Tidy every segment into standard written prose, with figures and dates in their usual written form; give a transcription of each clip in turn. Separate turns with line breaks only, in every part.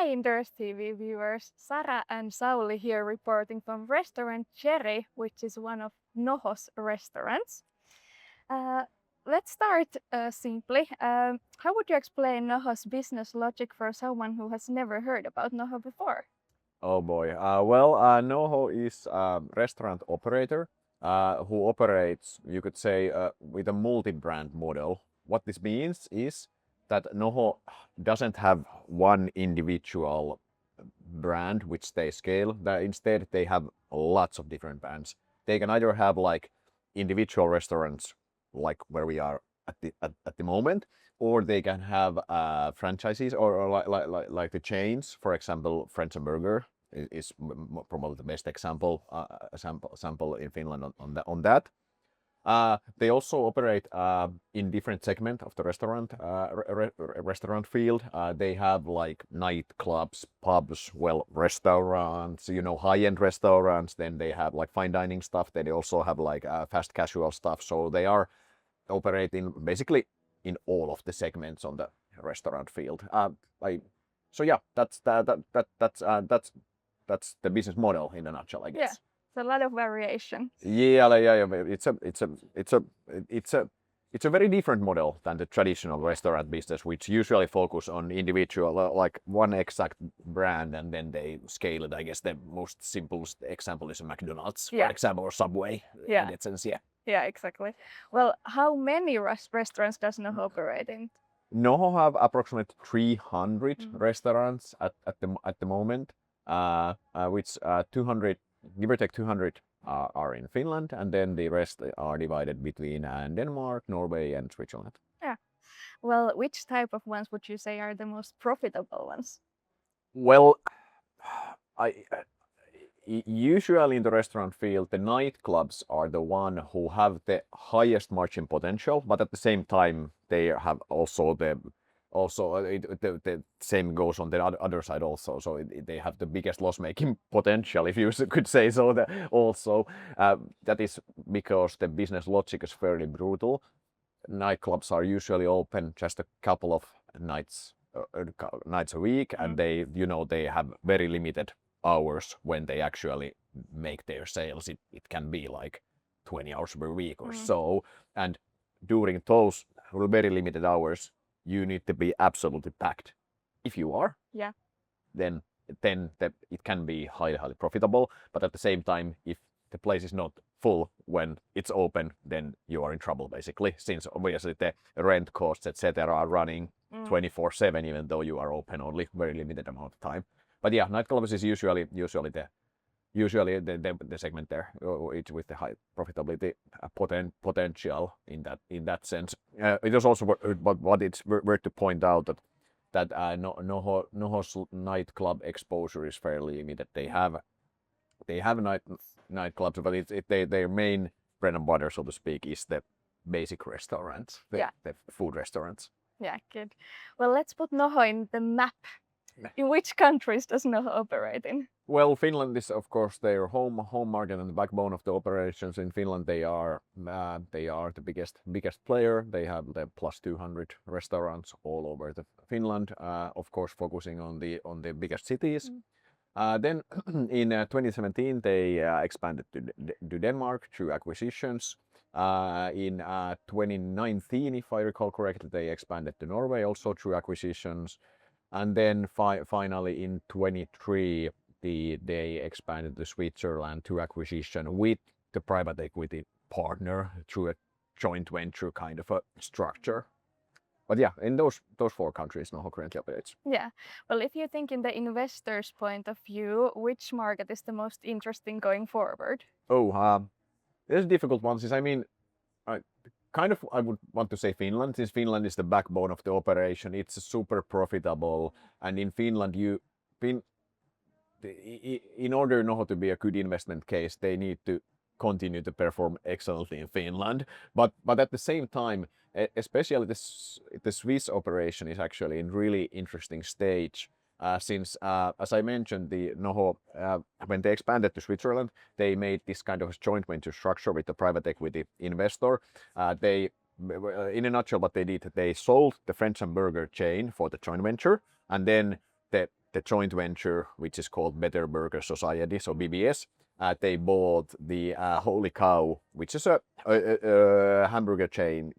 Hi Inderes TV viewers, Sara and Sauli here reporting from restaurant Cherry, which is one of NoHo's restaurants. Let's start simply. How would you explain NoHo's business logic for someone who has never heard about NoHo before?
Oh boy. NoHo is a restaurant operator who operates, you could say, with a multi-brand model. What this means is that NoHo doesn't have one individual brand which they scale. Instead, they have lots of different brands. They can either have like individual restaurants, like where we are at the moment, or they can have franchises or like the chains. For example, French and Burger is probably the best example sample in Finland on that. They also operate in different segment of the restaurant field. They have like nightclubs, pubs, restaurants, high-end restaurants. Then they have like fine dining stuff. Then they also have like fast casual stuff. So they are operating basically in all of the segments on the restaurant field. So yeah, that's the business model in a nutshell, I guess.
Yeah, it's a lot of variation.
Yeah. It's a very different model than the traditional restaurant business, which usually focus on individual, like one exact brand, and then they scale it. I guess the most simplest example is McDonald's, for example, or Subway. In that sense, yeah.
Yeah, exactly. Well, how many restaurants does NoHo operate in?
NoHo have approximately 300 restaurants at the moment, which 200, give or take 200, are in Finland, and then the rest are divided between Denmark, Norway, and Switzerland.
Yeah. Well, which type of ones would you say are the most profitable ones?
Well, usually in the restaurant field, the nightclubs are the one who have the highest margin potential, but at the same time, they have also the same goes on the other side also. So they have the biggest loss-making potential, if you could say so. That is because the business logic is fairly brutal. Nightclubs are usually open just a couple of nights a week, and they have very limited hours when they actually make their sales. It can be like 20 hours per week or so, and during those very limited hours, you need to be absolutely packed. If you are, then it can be highly profitable. But at the same time, if the place is not full when it's open, then you are in trouble basically, since obviously the rent costs, etc., are running 24/7, even though you are open only very limited amount of time. But yeah, nightclubs is usually the segment there, with the high profitability potential in that sense. It is also, but it's worth to point out that NoHo's nightclub exposure is fairly limited. They have nightclubs, but their main bread and butter, so to speak, is the basic restaurants, the food restaurants.
Yeah, good. Well, let's put NoHo in the map. In which countries does NoHo operate in?
Well, Finland is of course their home market and the backbone of the operations. In Finland, they are the biggest player. They have the plus 200 restaurants all over Finland. Of course, focusing on the biggest cities. Then in 2017, they expanded to Denmark through acquisitions. In 2019, if I recall correctly, they expanded to Norway also through acquisitions. And then finally in 23, they expanded to Switzerland through acquisition with the private equity partner through a joint venture kind of a structure. But yeah, in those 4 countries, NoHo currently operates.
Yeah. Well, if you think in the investor's point of view, which market is the most interesting going forward?
There's a difficult one. Since I would want to say Finland, since Finland is the backbone of the operation. It's super profitable, and in Finland, in order NoHo to be a good investment case, they need to continue to perform excellently in Finland. But at the same time, especially the Swiss operation is actually in really interesting stage. Since, as I mentioned, the NoHo, when they expanded to Switzerland, they made this kind of joint venture structure with the private equity investor. In a nutshell, what they did, they sold the French and Burger chain for the joint venture, and then the the joint venture, which is called Better Burger Society, so BBS. They bought the Holy Cow, which is a hamburger chain,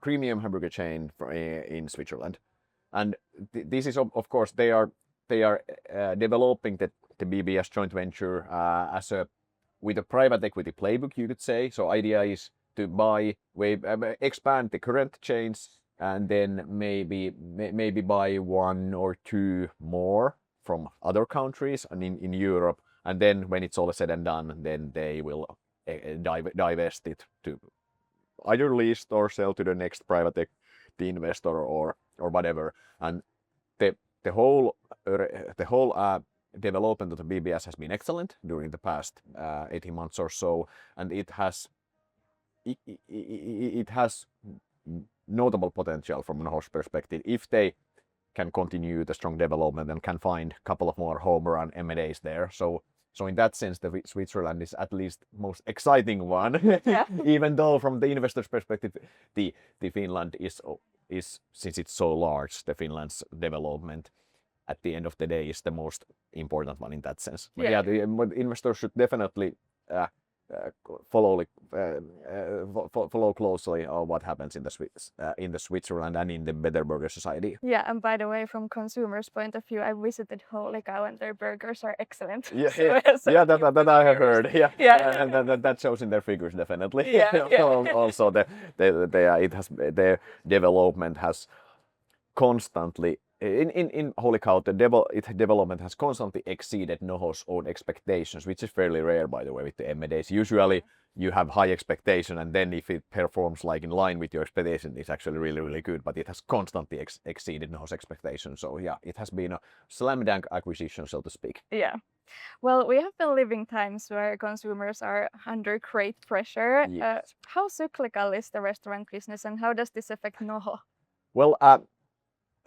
premium hamburger chain in Switzerland. And this is of course they are developing the BBS joint venture with a private equity playbook, you could say. So idea is to expand the current chains and then maybe buy one or two more from other countries and in Europe. And then when it's all said and done, then they will divest it to either list or sell to the next private equity investor or whatever. And the whole development of the BBS has been excellent during the past 18 months or so, and it has notable potential from NoHo's perspective if they can continue the strong development and can find a couple of more home run M&As there. So in that sense, the Switzerland is at least most exciting one.
Yeah.
Even though from the investor's perspective, the Finland is since it's so large, the Finland's development at the end of the day is the most important one in that sense. But yeah, the investors should definitely follow closely what happens in the Switzerland and in the Better Burger Society.
Yeah, and by the way, from consumers' point of view, I visited Holy Cow and their burgers are excellent.
Yeah,
So
that I have heard. Yeah,
Yeah.
and that shows in their figures definitely.
Yeah.
Also, their development has constantly. In Holy Cow, its development has constantly exceeded NoHo's own expectations, which is fairly rare, by the way, with the M&As. Usually, you have high expectation, and then if it performs like in line with your expectation, it's actually really, really good. But it has constantly exceeded NoHo's expectations. So yeah, it has been a slam dunk acquisition, so to speak.
Yeah. Well, we have been living times where consumers are under great pressure.
Yes.
How cyclical is the restaurant business, and how does this affect NoHo?
Well,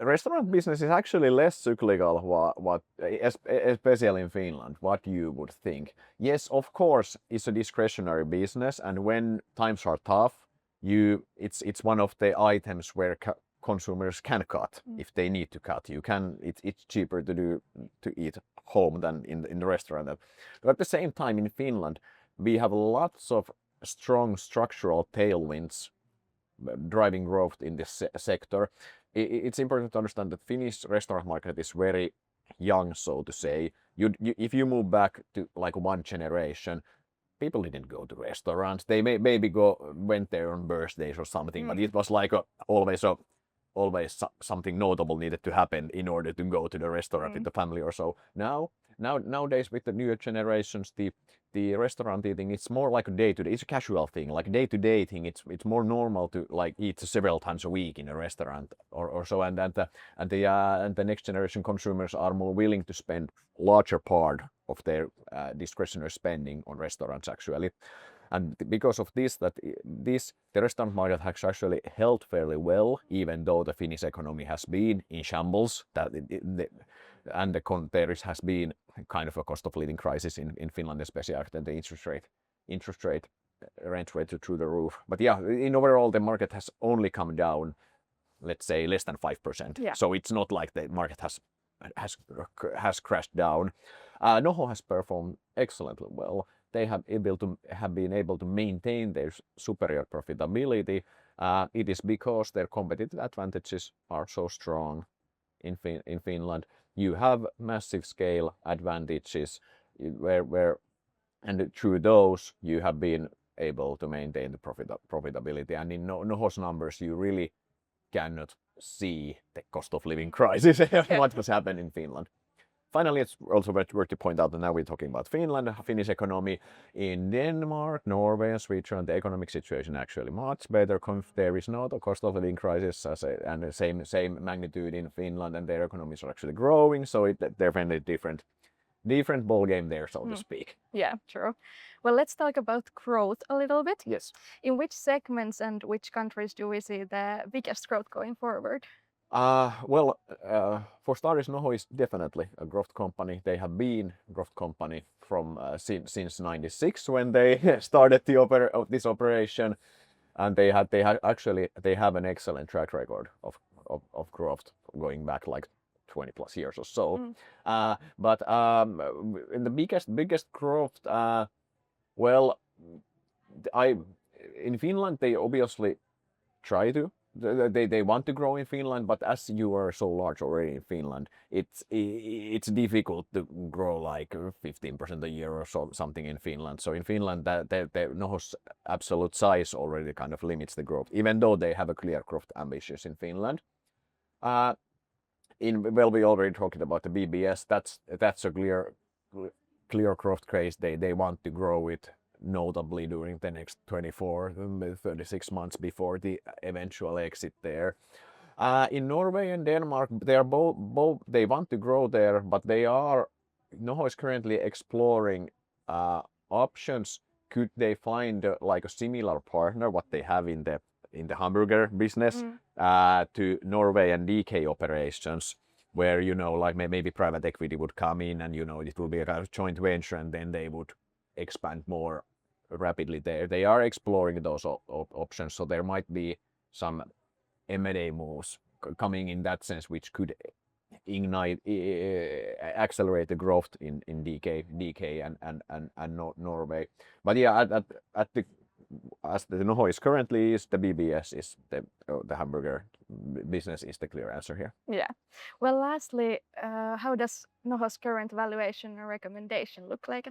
restaurant business is actually less cyclical, especially in Finland, what you would think. Yes, of course, it's a discretionary business, and when times are tough, it's one of the items where consumers can cut if they need to cut. It's cheaper to eat home than in the restaurant. But at the same time, in Finland, we have lots of strong structural tailwinds driving growth in this sector. It's important to understand that Finnish restaurant market is very young, so to say. If you move back to like one generation, people didn't go to restaurants. They maybe went there on birthdays or something, but it was like always something notable needed to happen in order to go to the restaurant with the family or so. Nowadays with the newer generations, the restaurant eating, it's more like a day-to-day. It's a casual thing, like day-to-day thing. It's more normal to like eat several times a week in a restaurant or so. And the next generation consumers are more willing to spend larger part of their discretionary spending on restaurants actually. And because of this, the restaurant market has actually held fairly well, even though the Finnish economy has been in shambles. There has been kind of a cost of living crisis in Finland, especially after the interest rate rent rate through the roof. But yeah, in overall, the market has only come down, let's say, less than 5%.
Yeah.
So it's not like the market has crashed down. NoHo has performed excellently well. They have been able to maintain their superior profitability. It is because their competitive advantages are so strong in Finland. You have massive scale advantages and through those you have been able to maintain the profitability. And in NoHo's numbers, you really cannot see the cost of living crisis, what has happened in Finland. Finally, it's also worth to point out that now we're talking about Finland, Finnish economy. In Denmark, Norway, and Switzerland, the economic situation actually much better. There is not a cost of living crisis and the same magnitude in Finland, and their economies are actually growing. So they're very different ball game there, so to speak.
Yeah, true. Well, let's talk about growth a little bit.
Yes.
In which segments and which countries do we see the biggest growth going forward?
For starters, NoHo is definitely a growth company. They have been a growth company from since '96 when they started this operation, and they have an excellent track record of growth going back like 20 plus years or so.
Mm.
But in the biggest growth, well, in Finland they obviously try to. They want to grow in Finland, but as you are so large already in Finland, it's difficult to grow like 15% a year or so, something in Finland. So in Finland, the NoHo's absolute size already kind of limits the growth, even though they have a clear growth ambitions in Finland. We already talked about the BBS. That's a clear growth case. They want to grow it notably during the next 24, 36 months before the eventual exit there. In Norway and Denmark, they are both they want to grow there, but NoHo is currently exploring options. Could they find like a similar partner what they have in the hamburger business to Norway and DK operations, where like maybe private equity would come in and it will be a kind of joint venture, and then they would expand more rapidly there. They are exploring those options, so there might be some M&A moves coming in that sense, which could ignite, accelerate the growth in DK and Norway. But yeah, as the NoHo is currently the BBS is the hamburger business is the clear answer here.
Yeah. Well, lastly, how does NoHo's current valuation and recommendation look like?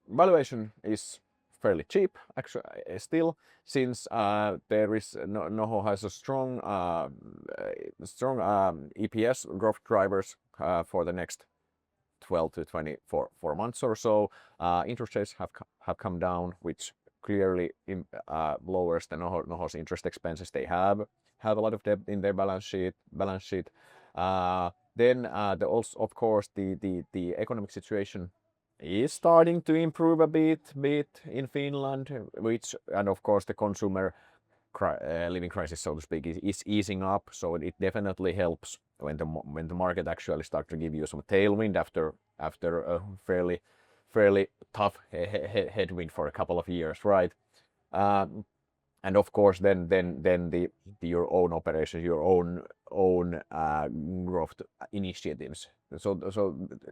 Valuation is fairly cheap actually still, since NoHo has a strong EPS growth drivers for the next 12 to 24 months or so. Interest rates have come down, which clearly lowers the NoHo's interest expenses. They have a lot of debt in their balance sheet. Then also, of course, the economic situation is starting to improve a bit in Finland, and of course the consumer living crisis, so to speak, is easing up. So it definitely helps when the market actually starts to give you some tailwind after a fairly tough headwind for a couple of years, right? And of course, then your own operations, your own growth initiatives. So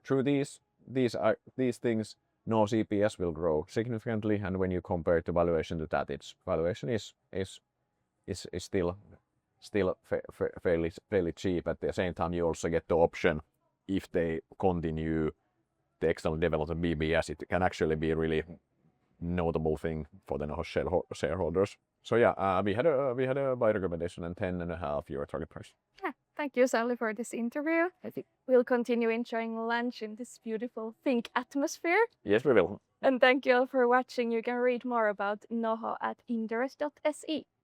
through these things, NoHo's EPS will grow significantly, and when you compare the valuation to that, its valuation is still fairly cheap. At the same time, you also get the option, if they continue the external development of BBS, it can actually be a really notable thing for the NoHo shareholders. So yeah, we had a buy recommendation and €10.5 target price.
Yeah, thank you, Sauli, for this interview. I think we'll continue enjoying lunch in this beautiful Think atmosphere.
Yes, we will.
And thank you all for watching. You can read more about NoHo at inderes.se.